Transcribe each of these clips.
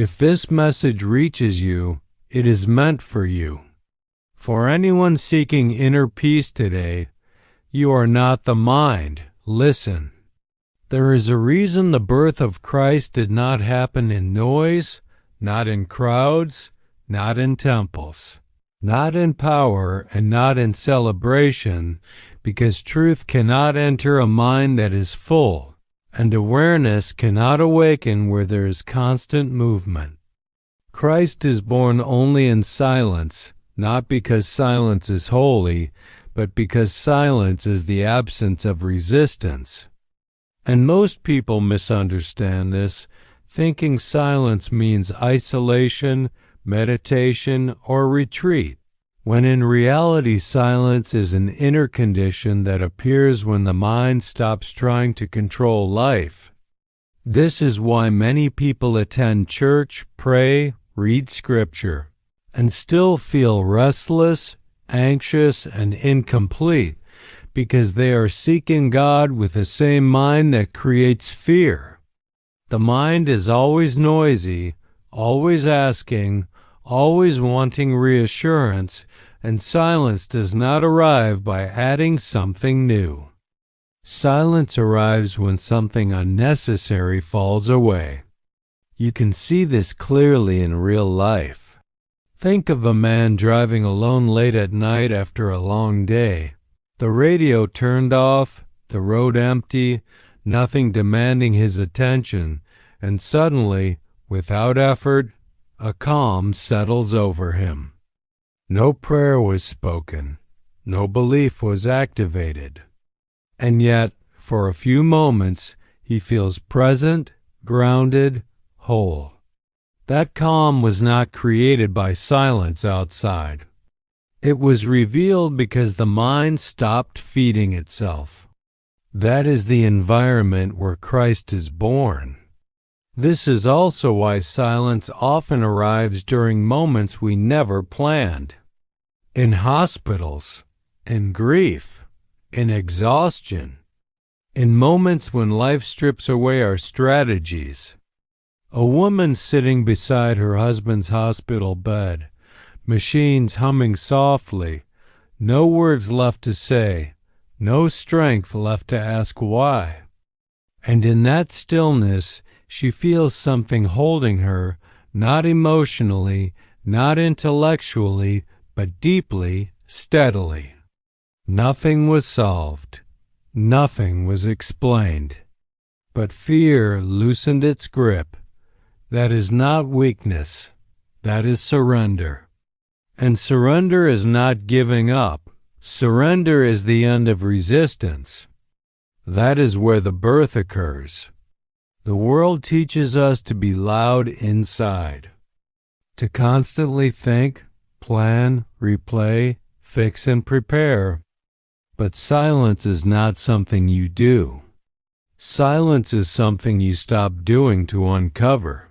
If this message reaches you, it is meant for you. For anyone seeking inner peace today, you are not the mind. Listen. There is a reason the birth of Christ did not happen in noise, not in crowds, not in temples, not in power, and not in celebration, because truth cannot enter a mind that is full, and awareness cannot awaken where there is constant movement. Christ is born only in silence, not because silence is holy, but because silence is the absence of resistance. And most people misunderstand this, thinking silence means isolation, meditation, or retreat, when in reality silence is an inner condition that appears when the mind stops trying to control life. This is why many people attend church, pray, read scripture, and still feel restless, anxious, and incomplete, because they are seeking God with the same mind that creates fear. The mind is always noisy, always asking, always wanting reassurance, and silence does not arrive by adding something new. Silence arrives when something unnecessary falls away. You can see this clearly in real life. Think of a man driving alone late at night after a long day. The radio turned off, the road empty, nothing demanding his attention, and suddenly, without effort, a calm settles over him. No prayer was spoken, no belief was activated. And yet, for a few moments, he feels present, grounded, whole. That calm was not created by silence outside. It was revealed because the mind stopped feeding itself. That is the environment where Christ is born. This is also why silence often arrives during moments we never planned. In hospitals, in grief, in exhaustion, in moments when life strips away our strategies. A woman sitting beside her husband's hospital bed, machines humming softly, no words left to say, no strength left to ask why. And in that stillness, she feels something holding her, not emotionally, not intellectually, but deeply, steadily. Nothing was solved. Nothing was explained. But fear loosened its grip. That is not weakness. That is surrender. And surrender is not giving up. Surrender is the end of resistance. That is where the birth occurs. The world teaches us to be loud inside, to constantly think, plan, replay, fix, and prepare. But silence is not something you do. Silence is something you stop doing to uncover.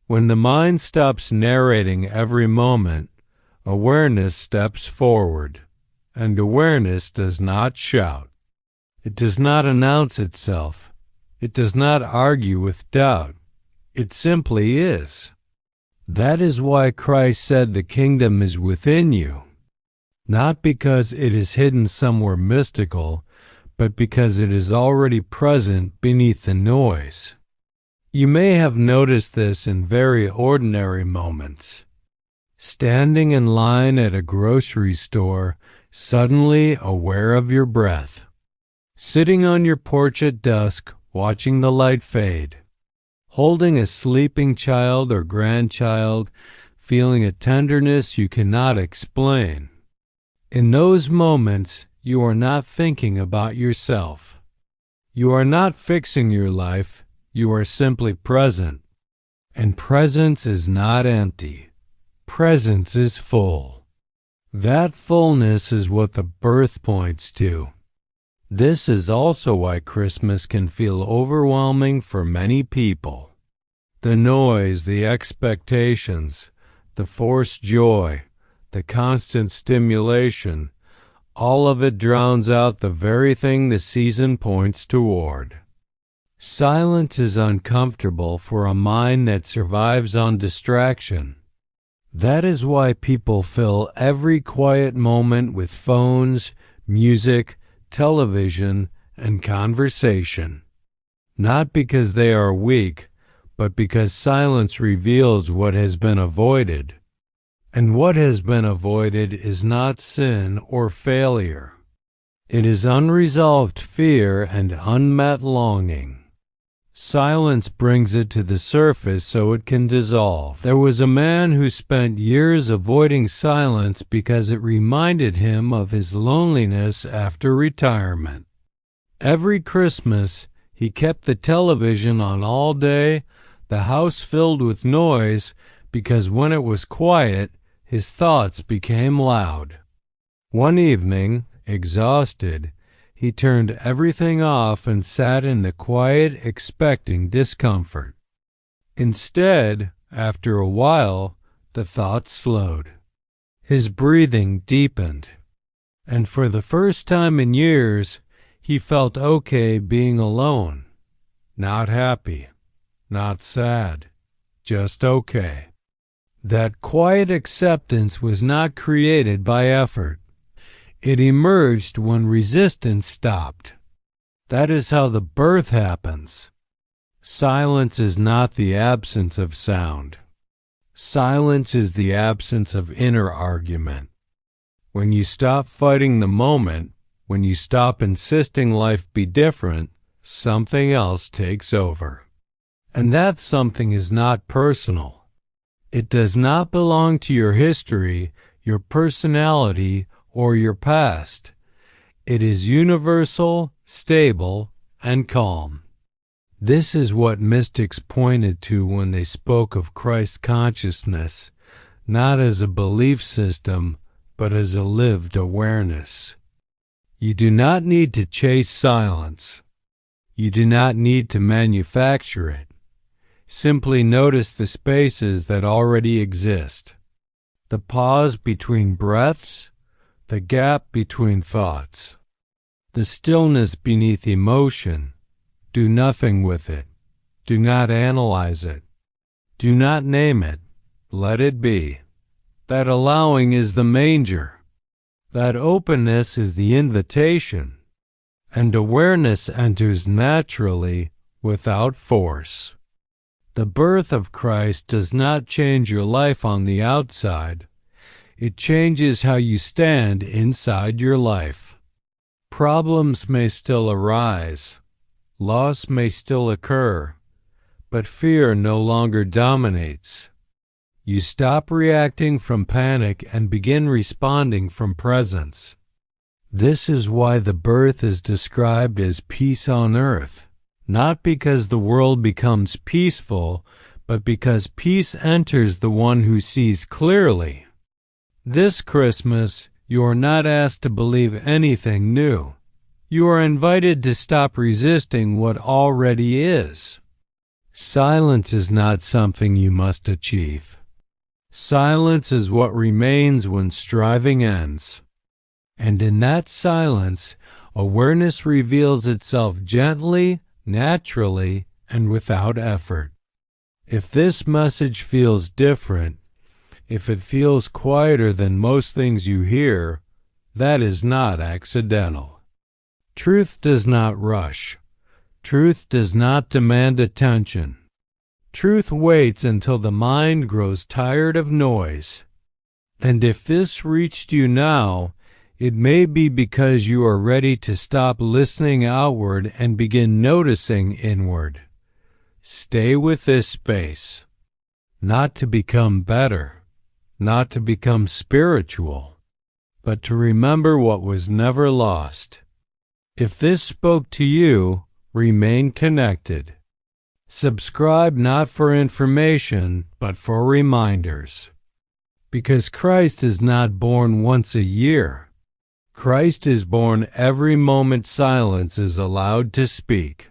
When the mind stops narrating every moment, awareness steps forward, and awareness does not shout. It does not announce itself. It does not argue with doubt. It simply is. That is why Christ said the kingdom is within you, not because it is hidden somewhere mystical, but because it is already present beneath the noise. You may have noticed this in very ordinary moments. Standing in line at a grocery store, suddenly aware of your breath. Sitting on your porch at dusk, watching the light fade. Holding a sleeping child or grandchild, feeling a tenderness you cannot explain. In those moments, you are not thinking about yourself. You are not fixing your life, you are simply present. And presence is not empty. Presence is full. That fullness is what the birth points to. This is also why Christmas can feel overwhelming for many people. The noise, the expectations, the forced joy, the constant stimulation, all of it drowns out the very thing the season points toward. Silence is uncomfortable for a mind that survives on distraction. That is why people fill every quiet moment with phones, music, television, and conversation. Not because they are weak, but because silence reveals what has been avoided. And what has been avoided is not sin or failure. It is unresolved fear and unmet longing. Silence brings it to the surface so it can dissolve. There was a man who spent years avoiding silence because it reminded him of his loneliness after retirement. Every Christmas, he kept the television on all day, the house filled with noise, because when it was quiet, his thoughts became loud. One evening, exhausted, he turned everything off and sat in the quiet, expecting discomfort. Instead, after a while, the thoughts slowed. His breathing deepened. And for the first time in years, he felt okay being alone. Not happy, not sad, just okay. That quiet acceptance was not created by effort. It emerged when resistance stopped. That is how the birth happens. Silence is not the absence of sound. Silence is the absence of inner argument. When you stop fighting the moment, when you stop insisting life be different, something else takes over. And that something is not personal. It does not belong to your history, your personality, or your past. It is universal, stable, and calm. This is what mystics pointed to when they spoke of Christ consciousness, not as a belief system, but as a lived awareness. You do not need to chase silence. You do not need to manufacture it. Simply notice the spaces that already exist. The pause between breaths, the gap between thoughts, the stillness beneath emotion. Do nothing with it. Do not analyze it. Do not name it. Let it be. That allowing is the manger. That openness is the invitation. And awareness enters naturally without force. The birth of Christ does not change your life on the outside. It changes how you stand inside your life. Problems may still arise. Loss may still occur. But fear no longer dominates. You stop reacting from panic and begin responding from presence. This is why the birth is described as peace on earth. Not because the world becomes peaceful, but because peace enters the one who sees clearly. This Christmas, you are not asked to believe anything new. You are invited to stop resisting what already is. Silence is not something you must achieve. Silence is what remains when striving ends. And in that silence, awareness reveals itself gently, naturally, and without effort. If this message feels different, if it feels quieter than most things you hear, that is not accidental. Truth does not rush. Truth does not demand attention. Truth waits until the mind grows tired of noise. And if this reached you now, it may be because you are ready to stop listening outward and begin noticing inward. Stay with this space. Not to become better, not to become spiritual, but to remember what was never lost. If this spoke to you, remain connected. Subscribe not for information, but for reminders. Because Christ is not born once a year. Christ is born every moment silence is allowed to speak.